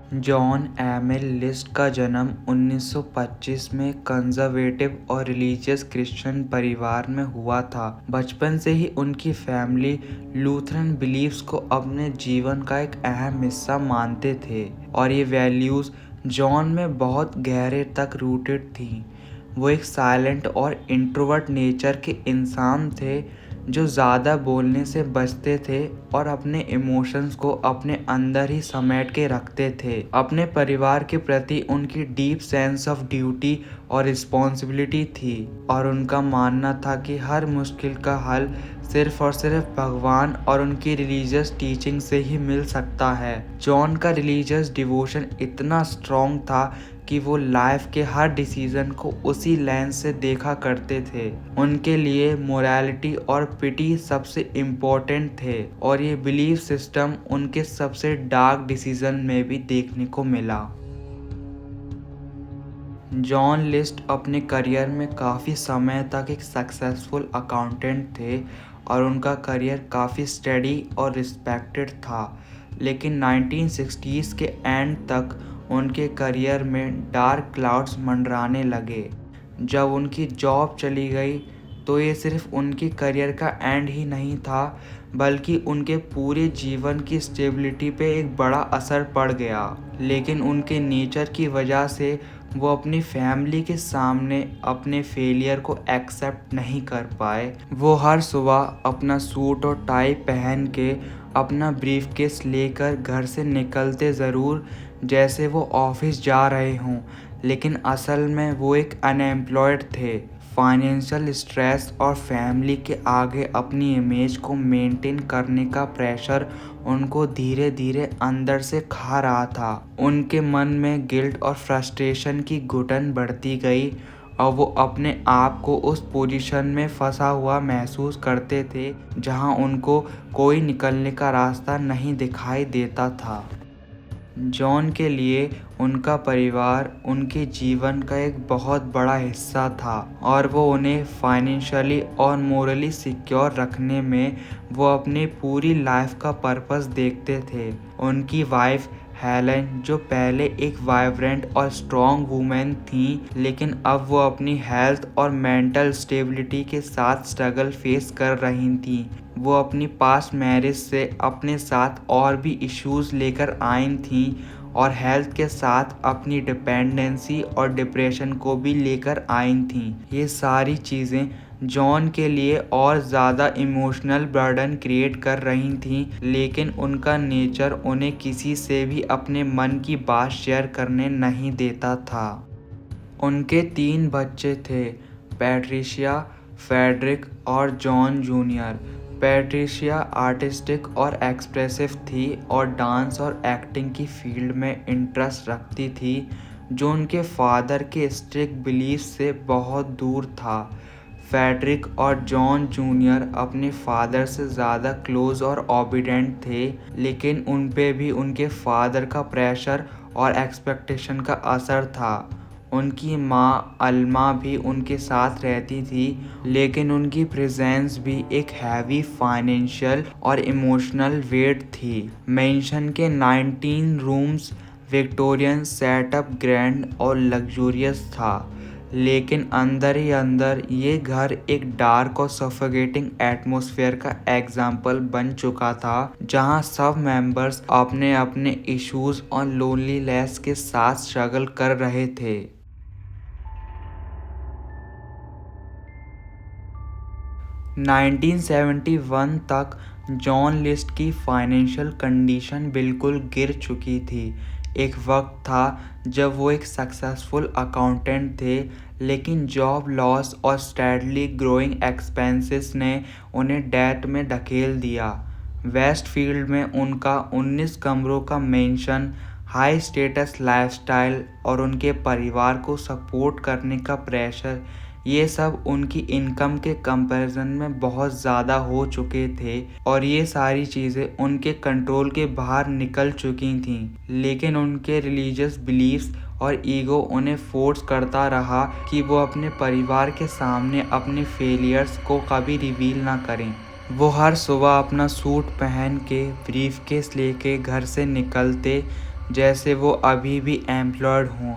John Emil list का जन्म 1925 में कंजर्वेटिव और रिलीजियस क्रिश्चियन परिवार में हुआ था। बचपन से ही उनकी फैमिली लूथरन बिलीफ्स को अपने जीवन का एक अहम हिस्सा मानते थे और ये वैल्यूज़ जॉन में बहुत गहरे तक रूटेड थी। वो एक साइलेंट और इंट्रोवर्ट नेचर के इंसान थे जो ज़्यादा बोलने से बचते थे और अपने इमोशंस को अपने अंदर ही समेट के रखते थे। अपने परिवार के प्रति उनकी डीप सेंस ऑफ ड्यूटी और रिस्पॉन्सिबिलिटी थी और उनका मानना था कि हर मुश्किल का हल सिर्फ और सिर्फ भगवान और उनकी रिलीजियस टीचिंग से ही मिल सकता है। जॉन का रिलीजियस डिवोशन इतना स्ट्रॉन्ग था कि वो लाइफ के हर डिसीजन को उसी लेंस से देखा करते थे। उनके लिए मोरालिटी और पिटी सबसे इम्पोर्टेंट थे और ये बिलीफ सिस्टम उनके सबसे डार्क डिसीजन में भी देखने को मिला। जॉन लिस्ट अपने करियर में काफ़ी समय तक एक सक्सेसफुल अकाउंटेंट थे और उनका करियर काफ़ी स्टडी और रिस्पेक्टेड था। लेकिन 1960s के एंड तक उनके करियर में डार्क क्लाउड्स मंडराने लगे। जब उनकी जॉब चली गई तो ये सिर्फ उनके करियर का एंड ही नहीं था, बल्कि उनके पूरे जीवन की स्टेबिलिटी पे एक बड़ा असर पड़ गया। लेकिन उनके नेचर की वजह से वो अपनी फैमिली के सामने अपने फेलियर को एक्सेप्ट नहीं कर पाए। वो हर सुबह अपना सूट और टाई पहन के अपना ब्रीफकेस लेकर घर से निकलते ज़रूर जैसे वो ऑफिस जा रहे हों, लेकिन असल में वो एक अनएम्प्लॉयड थे। फाइनेंशियल स्ट्रेस और फैमिली के आगे अपनी इमेज को मेंटेन करने का प्रेशर उनको धीरे धीरे अंदर से खा रहा था। उनके मन में गिल्ट और फ्रस्ट्रेशन की घुटन बढ़ती गई और वो अपने आप को उस पोजीशन में फंसा हुआ महसूस करते थे जहां उनको कोई निकलने का रास्ता नहीं दिखाई देता था। जॉन के लिए उनका परिवार उनके जीवन का एक बहुत बड़ा हिस्सा था और वो उन्हें फाइनेंशियली और मोरली सिक्योर रखने में वो अपनी पूरी लाइफ का पर्पस देखते थे। उनकी वाइफ हेलेन, जो पहले एक वाइब्रेंट और स्ट्रॉन्ग वुमेन थी, लेकिन अब वो अपनी हेल्थ और मेंटल स्टेबिलिटी के साथ स्ट्रगल फेस कर रही थी। वो अपनी पास्ट मैरिज से अपने साथ और भी इश्यूज लेकर आई थी और हेल्थ के साथ अपनी डिपेंडेंसी और डिप्रेशन को भी लेकर आई थी। ये सारी चीज़ें जॉन के लिए और ज़्यादा इमोशनल बर्डन क्रिएट कर रही थी, लेकिन उनका नेचर उन्हें किसी से भी अपने मन की बात शेयर करने नहीं देता था। उनके 3 बच्चे थे, पैट्रिशिया, फ्रेडरिक और जॉन जूनियर। पैट्रिशिया आर्टिस्टिक और एक्सप्रेसिव थी और डांस और एक्टिंग की फील्ड में इंटरेस्ट रखती थी, जो उनके फादर के स्ट्रिक्ट बिलीफ से बहुत दूर था। फ्रेडरिक और जॉन जूनियर अपने फादर से ज़्यादा क्लोज और ओबीडेंट थे, लेकिन उन पे भी उनके फादर का प्रेशर और एक्सपेक्टेशन का असर था। उनकी माँ अल्मा भी उनके साथ रहती थी, लेकिन उनकी प्रेजेंस भी एक हैवी फाइनेंशियल और इमोशनल वेट थी। मेंशन के 19 रूम्स विक्टोरियन सेटअप ग्रैंड और लग्जूरियस था, लेकिन अंदर ही अंदर ये घर एक डार्क और सफोकेटिंग एटमॉस्फेयर का एग्जाम्पल बन चुका था, जहां सब मेंबर्स अपने अपने इश्यूज और लोनलीनेस के साथ स्ट्रगल कर रहे थे। 1971 तक जॉन लिस्ट की फाइनेंशियल कंडीशन बिल्कुल गिर चुकी थी। एक वक्त था जब वो एक सक्सेसफुल अकाउंटेंट थे, लेकिन जॉब लॉस और स्टेडली ग्रोइंग एक्सपेंसेस ने उन्हें डेट में धकेल दिया। वेस्ट फील्ड में उनका 19 कमरों का मेंशन, हाई स्टेटस लाइफस्टाइल और उनके परिवार को सपोर्ट करने का प्रेशर, ये सब उनकी इनकम के कंपैरिजन में बहुत ज़्यादा हो चुके थे और ये सारी चीज़ें उनके कंट्रोल के बाहर निकल चुकी थीं। लेकिन उनके रिलीजियस बिलीफ्स और ईगो उन्हें फोर्स करता रहा कि वो अपने परिवार के सामने अपने फेलियर्स को कभी रिवील ना करें। वो हर सुबह अपना सूट पहन के ब्रीफकेस लेके घर से निकलते जैसे वो अभी भी एम्प्लॉयड हों,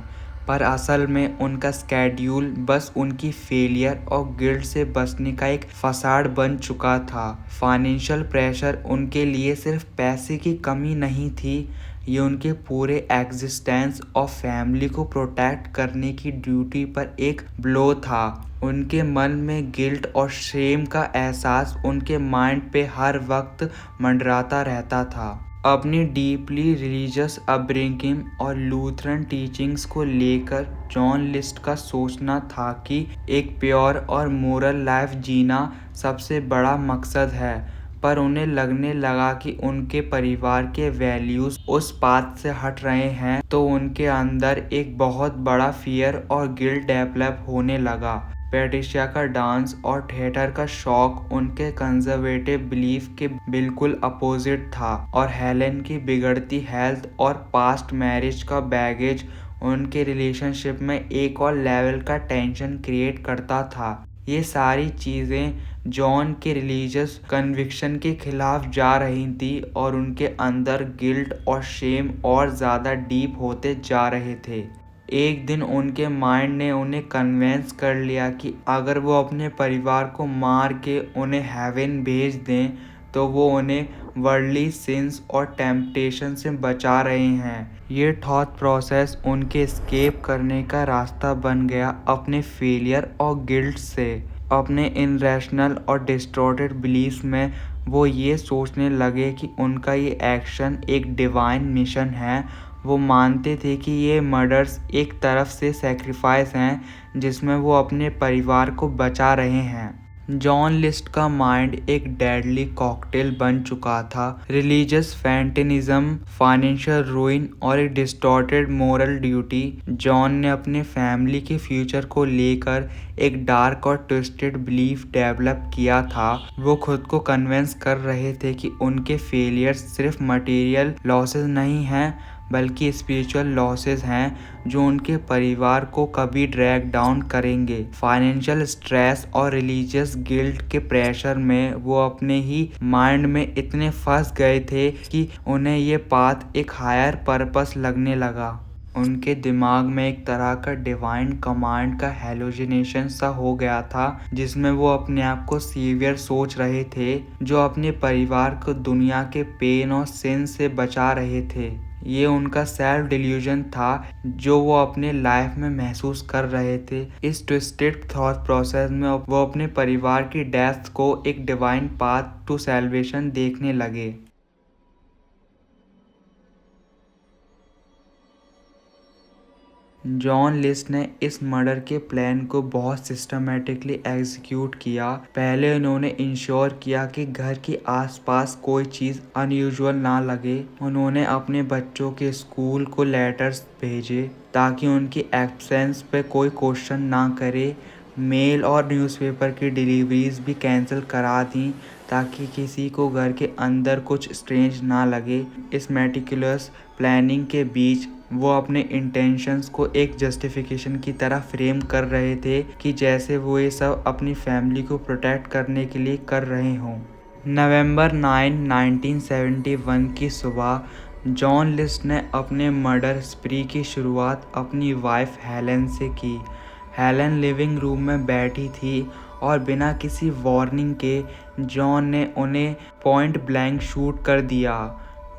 पर असल में उनका स्केड्यूल बस उनकी फेलियर और गिल्ट से बचने का एक फसाड बन चुका था। फाइनेंशियल प्रेशर उनके लिए सिर्फ पैसे की कमी नहीं थी, ये उनके पूरे एग्जिस्टेंस और फैमिली को प्रोटेक्ट करने की ड्यूटी पर एक ब्लो था। उनके मन में गिल्ट और शेम का एहसास उनके माइंड पे हर वक्त मंडराता रहता था। अपनी डीपली रिलीजियस अपब्रिंगिंग और लूथरन टीचिंग्स को लेकर जॉन लिस्ट का सोचना था कि एक प्योर और मोरल लाइफ जीना सबसे बड़ा मकसद है, पर उन्हें लगने लगा कि उनके परिवार के वैल्यूज उस बात से हट रहे हैं, तो उनके अंदर एक बहुत बड़ा फियर और गिल्ट डेवलप होने लगा। पैट्रिशिया का डांस और थिएटर का शौक उनके कंजर्वेटिव बिलीफ के बिल्कुल अपोजिट था, और हेलेन की बिगड़ती हेल्थ और पास्ट मैरिज का बैगेज उनके रिलेशनशिप में एक और लेवल का टेंशन क्रिएट करता था। ये सारी चीज़ें जॉन के रिलीजियस कन्विक्शन के खिलाफ जा रही थी और उनके अंदर गिल्ट और शेम और ज़्यादा डीप होते जा रहे थे। एक दिन उनके माइंड ने उन्हें कन्वेंस कर लिया कि अगर वो अपने परिवार को मार के उन्हें हेवन भेज दें तो वो उन्हें वर्ल्डली सिंस और टेम्पटेशन से बचा रहे हैं। ये थॉट प्रोसेस उनके एस्केप करने का रास्ता बन गया अपने फेलियर और गिल्ट से। अपने इनरेशनल और डिस्टॉर्टेड बिलीफ्स में वो ये सोचने लगे कि उनका ये एक्शन एक डिवाइन मिशन है। वो मानते थे कि ये मर्डर्स एक तरफ से सैक्रिफाइस हैं जिसमें वो अपने परिवार को बचा रहे हैं। जॉन लिस्ट का माइंड एक डेडली कॉकटेल बन चुका था। रिलीजियस फैंटेनिज्म, फाइनेंशियल रूइन और एक डिस्टॉर्टेड मोरल ड्यूटी। जॉन ने अपने फैमिली के फ्यूचर को लेकर एक डार्क और ट्विस्टेड बिलीफ डेवलप किया था। वो खुद को कन्विंस कर रहे थे कि उनके फेलियर्स सिर्फ मटेरियल लॉसेस नहीं हैं, बल्कि स्पिरिचुअल लॉसेस हैं जो उनके परिवार को कभी ड्रैग डाउन करेंगे। फाइनेंशियल स्ट्रेस और रिलीजियस गिल्ट के प्रेशर में वो अपने ही माइंड में इतने फंस गए थे कि उन्हें ये पाथ एक हायर पर्पस लगने लगा। उनके दिमाग में एक तरह का डिवाइन कमांड का हेलोजिनेशन सा हो गया था, जिसमें वो अपने आप को सेवियर सोच रहे थे जो अपने परिवार को दुनिया के पेन और सिन से बचा रहे थे। ये उनका सेल्फ डिल्यूजन था जो वो अपने लाइफ में महसूस कर रहे थे। इस ट्विस्टेड थॉट प्रोसेस में वो अपने परिवार की डेथ को एक डिवाइन पाथ टू सैल्वेशन देखने लगे। जॉन लिस्ट ने इस मर्डर के प्लान को बहुत सिस्टमेटिकली एग्जीक्यूट किया। पहले उन्होंने इंश्योर किया कि घर के आसपास कोई चीज़ अनयूजुअल ना लगे। उन्होंने अपने बच्चों के स्कूल को लेटर्स भेजे ताकि उनकी एब्सेंस पे कोई क्वेश्चन ना करे। मेल और न्यूज़पेपर की डिलीवरीज भी कैंसिल करा दी ताकि किसी को घर के अंदर कुछ स्ट्रेंज ना लगे। इस मेटिकुलस प्लानिंग के बीच वो अपने इंटेंशंस को एक जस्टिफिकेशन की तरह फ्रेम कर रहे थे कि जैसे वो ये सब अपनी फैमिली को प्रोटेक्ट करने के लिए कर रहे हों। नवंबर 9, 1971 की सुबह जॉन लिस्ट ने अपने मर्डर स्प्री की शुरुआत अपनी वाइफ हेलेन से की। हेलेन लिविंग रूम में बैठी थी और बिना किसी वार्निंग के जॉन ने उन्हें पॉइंट ब्लैंक शूट कर दिया।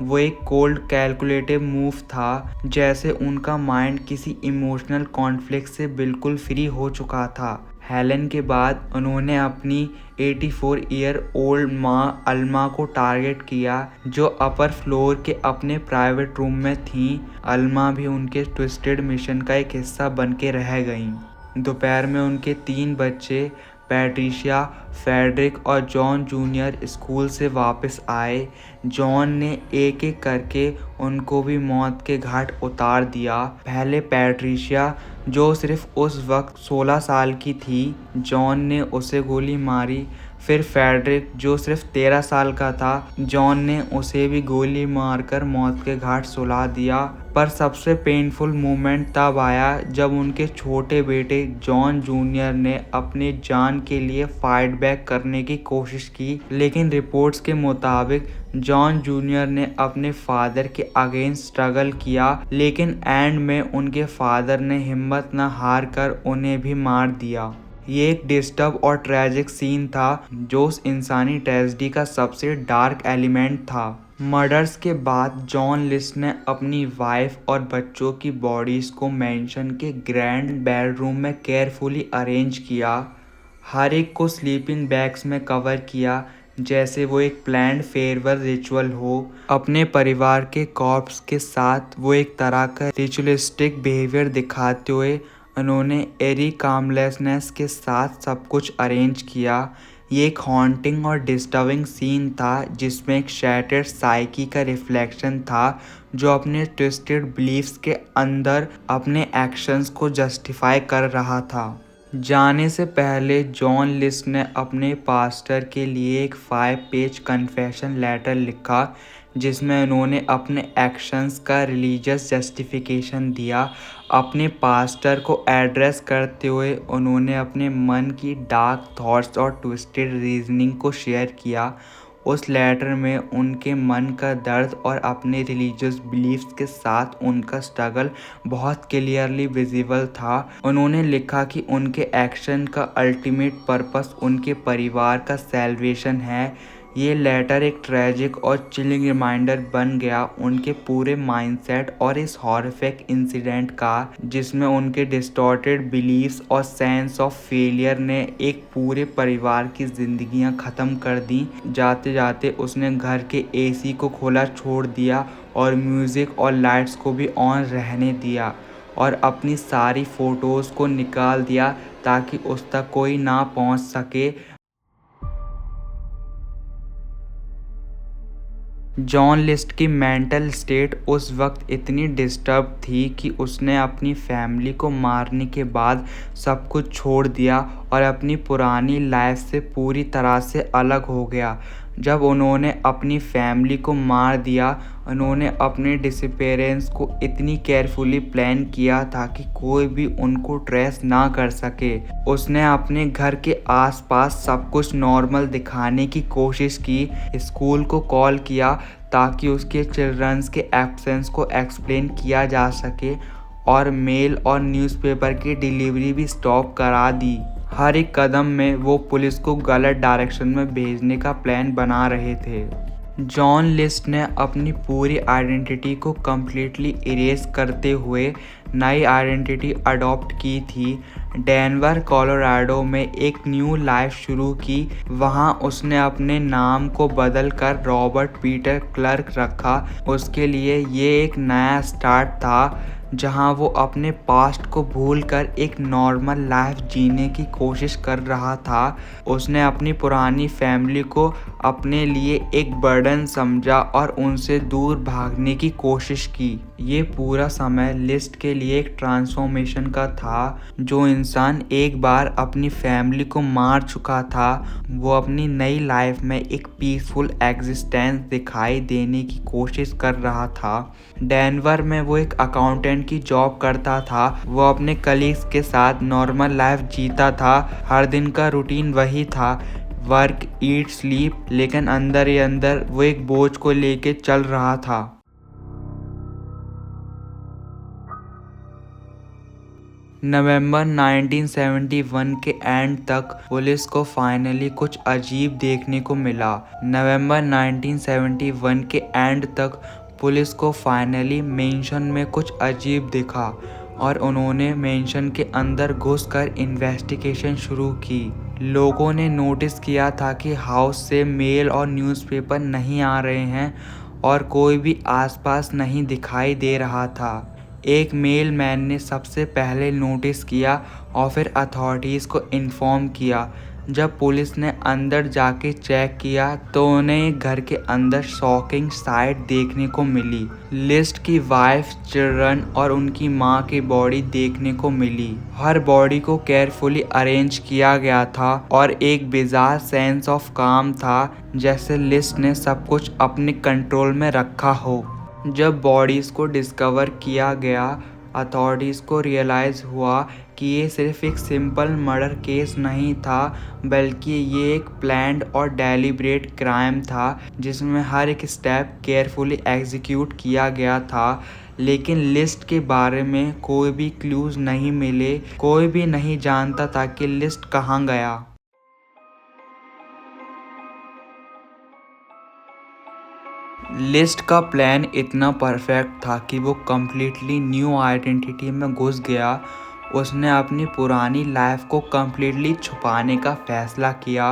वो एक कोल्ड कैलकुलेटिव मूव था, जैसे उनका माइंड किसी इमोशनल कॉन्फ्लिक्ट से बिल्कुल फ्री हो चुका था। हेलेन के बाद उन्होंने अपनी 84 ईयर ओल्ड माँ अल्मा को टारगेट किया, जो अपर फ्लोर के अपने प्राइवेट रूम में थीं। अल्मा भी उनके ट्विस्टेड मिशन का एक हिस्सा बन के रह गईं। दोपहर में उनके 3 बच्चे पैट्रिशिया, फेडरिक और जॉन जूनियर स्कूल से वापस आए। जॉन ने एक एक करके उनको भी मौत के घाट उतार दिया। पहले पैट्रिशिया, जो सिर्फ उस वक्त 16 साल की थी, जॉन ने उसे गोली मारी। फिर फेडरिक, जो सिर्फ 13 साल का था, जॉन ने उसे भी गोली मारकर मौत के घाट सुला दिया। पर सबसे पेनफुल मोमेंट तब आया जब उनके छोटे बेटे जॉन जूनियर ने अपनी जान के लिए फाइट बैक करने की कोशिश की, लेकिन रिपोर्ट्स के मुताबिक जॉन जूनियर ने अपने फादर के अगेंस्ट स्ट्रगल किया, लेकिन एंड में उनके फादर ने हिम्मत न हार कर उन्हें भी मार दिया। ये एक डिस्टर्ब और ट्रेजिक सीन था जो उस इंसानी ट्रेजेडी का सबसे डार्क एलिमेंट था। मर्डर्स के बाद जॉन लिस्ट ने अपनी वाइफ और बच्चों की बॉडीज को मैंशन के ग्रैंड बेडरूम में केयरफुली अरेंज किया। हर एक को स्लीपिंग बैग्स में कवर किया जैसे वो एक प्लान्ड फेयरवेल रिचुअल हो। अपने परिवार के कॉर्प्स के साथ वो एक तरह का रिचुअलिस्टिक बिहेवियर दिखाते हुए उन्होंने एरी कामलेसनेस के साथ सब कुछ अरेंज किया। ये एक हॉन्टिंग और डिस्टर्बिंग सीन था जिसमें एक शैटर्ड साइकी का रिफ्लेक्शन था जो अपने ट्विस्टेड बिलीफ्स के अंदर अपने एक्शंस को जस्टिफाई कर रहा था। जाने से पहले जॉन लिस्ट ने अपने पास्टर के लिए एक 5 पेज कन्फेशन लेटर लिखा जिसमें उन्होंने अपने एक्शंस का रिलीजियस जस्टिफिकेशन दिया। अपने पास्टर को एड्रेस करते हुए उन्होंने अपने मन की डार्क थॉट्स और ट्विस्टेड रीजनिंग को शेयर किया। उस लेटर में उनके मन का दर्द और अपने रिलीजियस बिलीफ्स के साथ उनका स्ट्रगल बहुत क्लियरली विजिबल था। उन्होंने लिखा कि उनके एक्शन का अल्टीमेट पर्पस उनके परिवार का सैल्वेशन है। ये लेटर एक ट्रैजिक और चिलिंग रिमाइंडर बन गया उनके पूरे माइंडसेट और इस हॉरिफिक इंसिडेंट का जिसमें उनके डिस्टॉर्टेड बिलीफ्स और सेंस ऑफ फेलियर ने एक पूरे परिवार की जिंदगियां ख़त्म कर दी। जाते जाते उसने घर के एसी को खोला छोड़ दिया और म्यूज़िक और लाइट्स को भी ऑन रहने दिया और अपनी सारी फ़ोटोज़ को निकाल दिया ताकि उस तक कोई ना पहुंच सके। जॉन लिस्ट की मेंटल स्टेट उस वक्त इतनी डिस्टर्ब थी कि उसने अपनी फैमिली को मारने के बाद सब कुछ छोड़ दिया और अपनी पुरानी लाइफ से पूरी तरह से अलग हो गया। जब उन्होंने अपनी फैमिली को मार दिया, उन्होंने अपने डिसअपीयरेंस को इतनी केयरफुली प्लान किया था कि कोई भी उनको ट्रेस ना कर सके। उसने अपने घर के आसपास सब कुछ नॉर्मल दिखाने की कोशिश की, स्कूल को कॉल किया ताकि उसके चिल्ड्रंस के एब्सेंस को एक्सप्लेन किया जा सके और मेल और न्यूज़पेपर की डिलीवरी भी स्टॉप करा दी। हर एक कदम में वो पुलिस को गलत डायरेक्शन में भेजने का प्लान बना रहे थे। जॉन लिस्ट ने अपनी पूरी आइडेंटिटी को कम्प्लीटली इरेज करते हुए नई आइडेंटिटी अडॉप्ट की थी। डेनवर कोलोराडो में एक न्यू लाइफ शुरू की। वहाँ उसने अपने नाम को बदलकर रॉबर्ट पीटर क्लर्क रखा। उसके लिए ये एक नया स्टार्ट था जहाँ वो अपने पास्ट को भूलकर एक नॉर्मल लाइफ जीने की कोशिश कर रहा था। उसने अपनी पुरानी फैमिली को अपने लिए एक बर्डन समझा और उनसे दूर भागने की कोशिश की। ये पूरा समय लिस्ट के लिए एक ट्रांसफॉर्मेशन का था। जो इंसान एक बार अपनी फैमिली को मार चुका था, वो अपनी नई लाइफ में एक पीसफुल एग्जिस्टेंस दिखाई देने की कोशिश कर रहा था। डेनवर में वो एक अकाउंटेंट की जॉब करता था। वो अपने कलीग्स के साथ नॉर्मल लाइफ जीता था। हर दिन का रूटीन वही था, वर्क, ईट, स्लीप, लेकिन अंदर ही अंदर वो एक बोझ को लेके चल रहा था। नवंबर 1971 के एंड तक पुलिस को फाइनली कुछ अजीब देखने को मिला। नवंबर 1971 के एंड तक पुलिस को फाइनली मेंशन में कुछ अजीब दिखा और उन्होंने मेंशन के अंदर घुसकर इन्वेस्टिगेशन शुरू की। लोगों ने नोटिस किया था कि हाउस से मेल और न्यूज़पेपर नहीं आ रहे हैं और कोई भी आसपास नहीं दिखाई दे रहा था। एक मेल मैन ने सबसे पहले नोटिस किया और फिर अथॉरिटीज़ को इन्फॉर्म किया। जब पुलिस ने अंदर जाके चेक किया तो उन्हें घर के अंदर शॉकिंग साइट देखने को मिली। लिस्ट की वाइफ, चिल्ड्रन और उनकी मां की बॉडी देखने को मिली। हर बॉडी को केयरफुली अरेंज किया गया था और एक बिजार सेंस ऑफ काम था, जैसे लिस्ट ने सब कुछ अपने कंट्रोल में रखा हो। जब बॉडीज को डिस्कवर किया गया, अथॉरिटीज़ को रियलाइज़ हुआ कि ये सिर्फ एक सिंपल मर्डर केस नहीं था, बल्कि ये एक प्लान्ड और डेलिब्रेट क्राइम था जिसमें हर एक स्टेप केयरफुली एग्जीक्यूट किया गया था। लेकिन लिस्ट के बारे में कोई भी क्लूज नहीं मिले, कोई भी नहीं जानता था कि लिस्ट कहाँ गया। लिस्ट का प्लान इतना परफेक्ट था कि वो कम्प्लीटली न्यू आइडेंटिटी में घुस गया। उसने अपनी पुरानी लाइफ को कम्प्लीटली छुपाने का फैसला किया।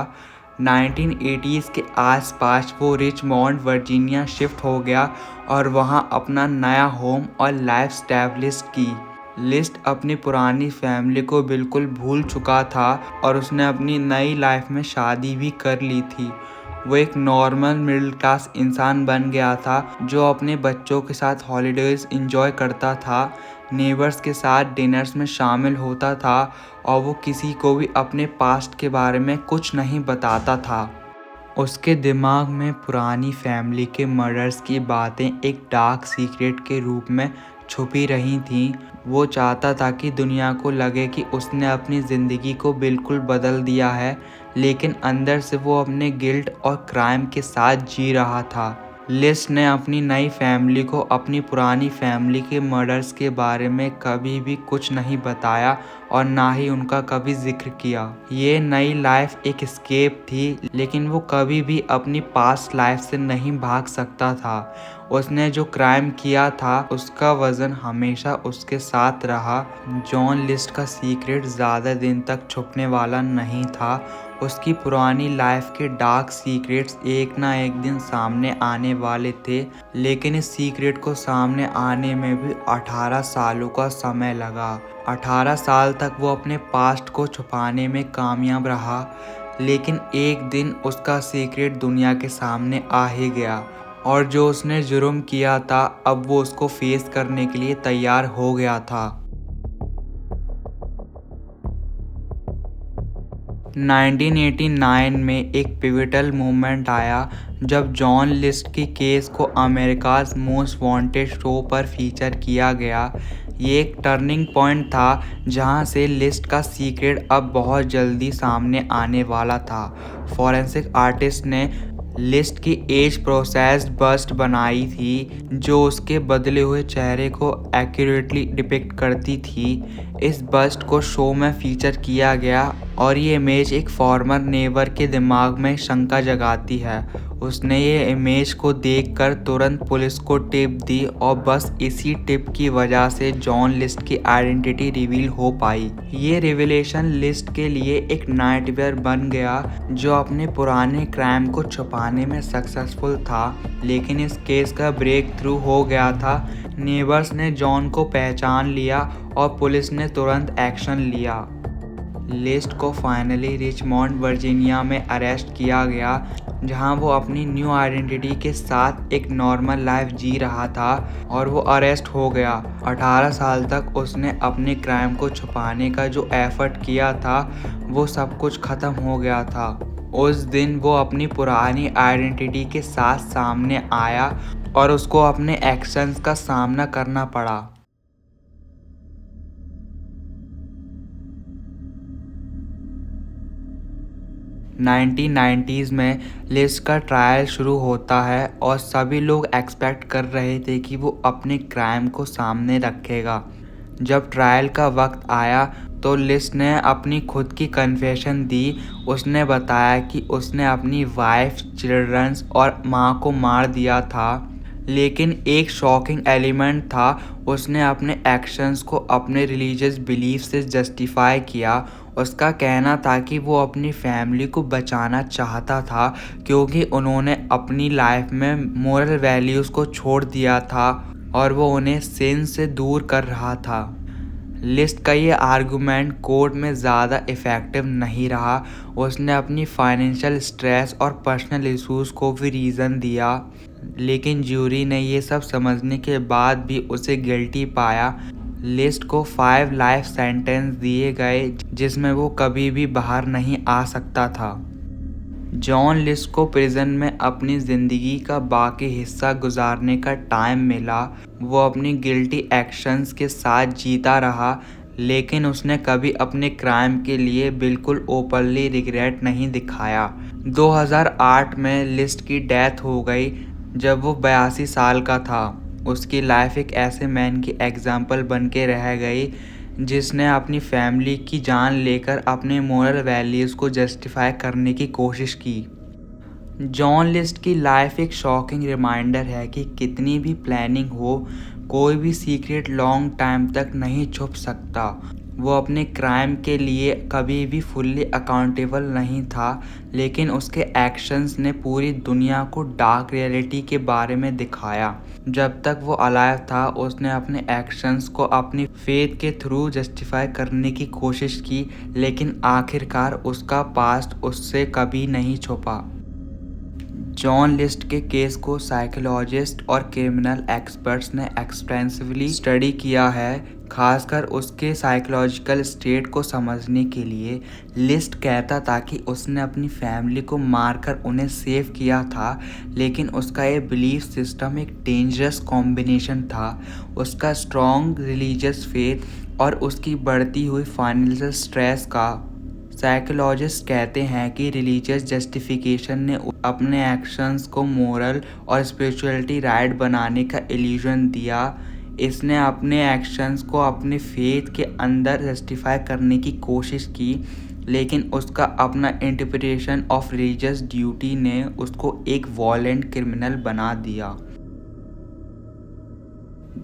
1980s के आसपास वो रिचमॉन्ड वर्जीनिया शिफ्ट हो गया और वहाँ अपना नया होम और लाइफ स्टैब्लिश की। लिस्ट अपनी पुरानी फैमिली को बिल्कुल भूल चुका था और उसने अपनी नई लाइफ में शादी भी कर ली थी। वो एक नॉर्मल मिडिल क्लास इंसान बन गया था जो अपने बच्चों के साथ हॉलीडेज एंजॉय करता था, नेबर्स के साथ डिनर्स में शामिल होता था और वो किसी को भी अपने पास्ट के बारे में कुछ नहीं बताता था। उसके दिमाग में पुरानी फैमिली के मर्डर्स की बातें एक डार्क सीक्रेट के रूप में छुपी रही थीं। वो चाहता था कि दुनिया को लगे कि उसने अपनी ज़िंदगी को बिल्कुल बदल दिया है, लेकिन अंदर से वो अपने गिल्ट और क्राइम के साथ जी रहा था। लिस्ट ने अपनी नई फैमिली को अपनी पुरानी फैमिली के मर्डर्स के बारे में कभी भी कुछ नहीं बताया और ना ही उनका कभी जिक्र किया। ये नई लाइफ एक एस्केप थी, लेकिन वो कभी भी अपनी पास्ट लाइफ से नहीं भाग सकता था। उसने जो क्राइम किया था उसका वजन हमेशा उसके साथ रहा। जॉन लिस्ट का सीक्रेट ज़्यादा दिन तक छुपने वाला नहीं था। उसकी पुरानी लाइफ के डार्क सीक्रेट्स एक ना एक दिन सामने आने वाले थे, लेकिन इस सीक्रेट को सामने आने में भी 18 सालों का समय लगा। 18 साल तक वो अपने पास्ट को छुपाने में कामयाब रहा, लेकिन एक दिन उसका सीक्रेट दुनिया के सामने आ ही गया और जो उसने जुर्म किया था अब वो उसको फेस करने के लिए तैयार हो गया था। 1989 में एक पिवटल मोमेंट आया जब जॉन लिस्ट की केस को अमेरिकाज मोस्ट वांटेड शो पर फीचर किया गया। ये एक टर्निंग पॉइंट था जहां से लिस्ट का सीक्रेट अब बहुत जल्दी सामने आने वाला था। फॉरेंसिक आर्टिस्ट ने लिस्ट की एज प्रोसेस्ड बस्ट बनाई थी जो उसके बदले हुए चेहरे को एक्यूरेटली डिपिक्ट करती थी। इस बस्ट को शो में फीचर किया गया और ये इमेज एक फॉर्मर नेबर के दिमाग में शंका जगाती है। उसने ये इमेज को देखकर तुरंत पुलिस को टिप दी और बस इसी टिप की वजह से जॉन लिस्ट की आइडेंटिटी रिवील हो पाई। ये रिवीलेशन लिस्ट के लिए एक नाइटमेयर बन गया जो अपने पुराने क्राइम को छुपाने में सक्सेसफुल था, लेकिन इस केस का ब्रेक थ्रू हो गया था। नेबर्स ने जॉन को पहचान लिया और पुलिस ने तुरंत एक्शन लिया। लिस्ट को फाइनली रिचमॉन्ड वर्जीनिया में अरेस्ट किया गया, जहां वो अपनी न्यू आइडेंटिटी के साथ एक नॉर्मल लाइफ जी रहा था और वो अरेस्ट हो गया। 18 साल तक उसने अपने क्राइम को छुपाने का जो एफर्ट किया था वो सब कुछ ख़त्म हो गया था। उस दिन वो अपनी पुरानी आइडेंटिटी के साथ सामने आया और उसको अपने एक्शंस का सामना करना पड़ा। 1990s में लिस्ट का ट्रायल शुरू होता है और सभी लोग एक्सपेक्ट कर रहे थे कि वो अपने क्राइम को सामने रखेगा। जब ट्रायल का वक्त आया तो लिस्ट ने अपनी खुद की कन्फेशन दी। उसने बताया कि उसने अपनी वाइफ, चिल्ड्रंस और माँ को मार दिया था, लेकिन एक शॉकिंग एलिमेंट था, उसने अपने एक्शंस को अपने रिलीजियस बिलीफ से जस्टिफाई किया। उसका कहना था कि वो अपनी फैमिली को बचाना चाहता था क्योंकि उन्होंने अपनी लाइफ में मोरल वैल्यूज़ को छोड़ दिया था और वो उन्हें सिन से दूर कर रहा था। लिस्ट का ये आर्गुमेंट कोर्ट में ज़्यादा इफ़ेक्टिव नहीं रहा। उसने अपनी फाइनेंशियल स्ट्रेस और पर्सनल इश्यूज़ को भी रीज़न दिया, लेकिन ज्यूरी ने ये सब समझने के बाद भी उसे गिल्टी पाया। लिस्ट को 5 लाइफ सेंटेंस दिए गए, जिसमें वो कभी भी बाहर नहीं आ सकता था। जॉन लिस्ट को प्रिजन में अपनी ज़िंदगी का बाकी हिस्सा गुजारने का टाइम मिला। वो अपनी गिल्टी एक्शंस के साथ जीता रहा, लेकिन उसने कभी अपने क्राइम के लिए बिल्कुल ओपनली रिग्रेट नहीं दिखाया। 2008 में लिस्ट की डेथ हो गई जब वो 82 साल का था। उसकी लाइफ एक ऐसे मैन की एग्जाम्पल बन के रह गई जिसने अपनी फैमिली की जान लेकर अपने मोरल वैल्यूज़ को जस्टिफाई करने की कोशिश की। जॉन लिस्ट की लाइफ एक शॉकिंग रिमाइंडर है कि कितनी भी प्लानिंग हो, कोई भी सीक्रेट लॉन्ग टाइम तक नहीं छुप सकता। वो अपने क्राइम के लिए कभी भी फुल्ली अकाउंटेबल नहीं था, लेकिन उसके एक्शंस ने पूरी दुनिया को डार्क रियलिटी के बारे में दिखाया। जब तक वो अलाइव था, उसने अपने एक्शंस को अपनी फेथ के थ्रू जस्टिफाई करने की कोशिश की, लेकिन आखिरकार उसका पास्ट उससे कभी नहीं छुपा। जॉन लिस्ट के केस को साइकोलॉजिस्ट और क्रिमिनल एक्सपर्ट्स ने एक्सटेंसिवली स्टडी किया है, खासकर उसके साइकोलॉजिकल स्टेट को समझने के लिए। लिस्ट कहता था कि उसने अपनी फैमिली को मारकर उन्हें सेव किया था, लेकिन उसका ये बिलीफ सिस्टम एक डेंजरस कॉम्बिनेशन था। उसका स्ट्रॉन्ग रिलीजियस फेथ और उसकी बढ़ती हुई फाइनेंशियल स्ट्रेस का। साइकोलॉजिस्ट कहते हैं कि रिलीजियस जस्टिफिकेशन ने अपने एक्शंस को मोरल और स्पिरिचुअलिटी राइट बनाने का इल्यूजन दिया। इसने अपने एक्शंस को अपने फेथ के अंदर जस्टिफाई करने की कोशिश की, लेकिन उसका अपना इंटरप्रिटेशन ऑफ रिलीजियस ड्यूटी ने उसको एक वॉयलेंट क्रिमिनल बना दिया।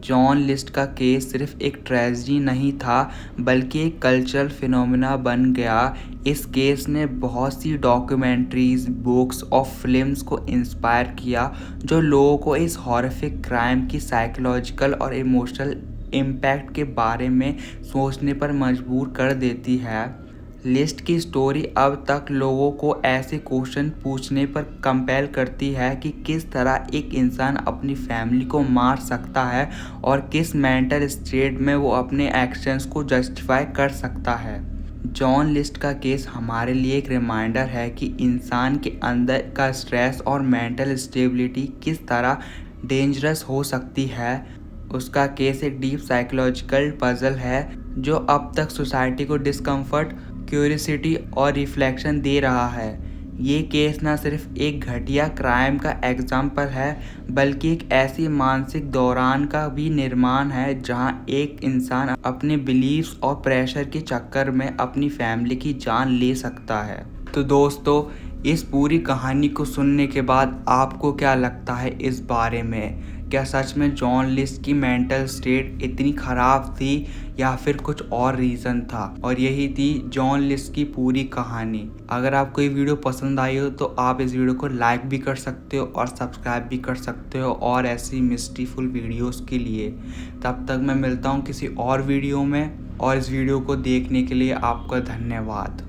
जॉन लिस्ट का केस सिर्फ एक ट्रेजेडी नहीं था, बल्कि एक कल्चरल फिनोमेना बन गया। इस केस ने बहुत सी डॉक्यूमेंट्रीज, बुक्स और फिल्म्स को इंस्पायर किया, जो लोगों को इस हॉरिफिक क्राइम की साइकोलॉजिकल और इमोशनल इम्पैक्ट के बारे में सोचने पर मजबूर कर देती है। लिस्ट की स्टोरी अब तक लोगों को ऐसे क्वेश्चन पूछने पर कंपेल करती है कि किस तरह एक इंसान अपनी फैमिली को मार सकता है और किस मेंटल स्टेट में वो अपने एक्शंस को जस्टिफाई कर सकता है। जॉन लिस्ट का केस हमारे लिए एक रिमाइंडर है कि इंसान के अंदर का स्ट्रेस और मेंटल स्टेबिलिटी किस तरह डेंजरस हो सकती है। उसका केस एक डीप साइकोलॉजिकल पजल है जो अब तक सोसाइटी को डिस्कम्फर्ट, क्यूरियोसिटी और रिफ्लेक्शन दे रहा है। ये केस ना सिर्फ एक घटिया क्राइम का एग्जाम्पल है, बल्कि एक ऐसी मानसिक दौरान का भी निर्माण है जहां एक इंसान अपने बिलीव्स और प्रेशर के चक्कर में अपनी फैमिली की जान ले सकता है। तो दोस्तों, इस पूरी कहानी को सुनने के बाद आपको क्या लगता है इस बारे में? क्या सच में जॉन लिस्ट की मेंटल स्टेट इतनी ख़राब थी या फिर कुछ और रीज़न था? और यही थी जॉन लिस्ट की पूरी कहानी। अगर आपको ये वीडियो पसंद आई हो तो आप इस वीडियो को लाइक भी कर सकते हो और सब्सक्राइब भी कर सकते हो और ऐसी मिस्ट्रीफुल वीडियोस के लिए। तब तक मैं मिलता हूँ किसी और वीडियो में, और इस वीडियो को देखने के लिए आपका धन्यवाद।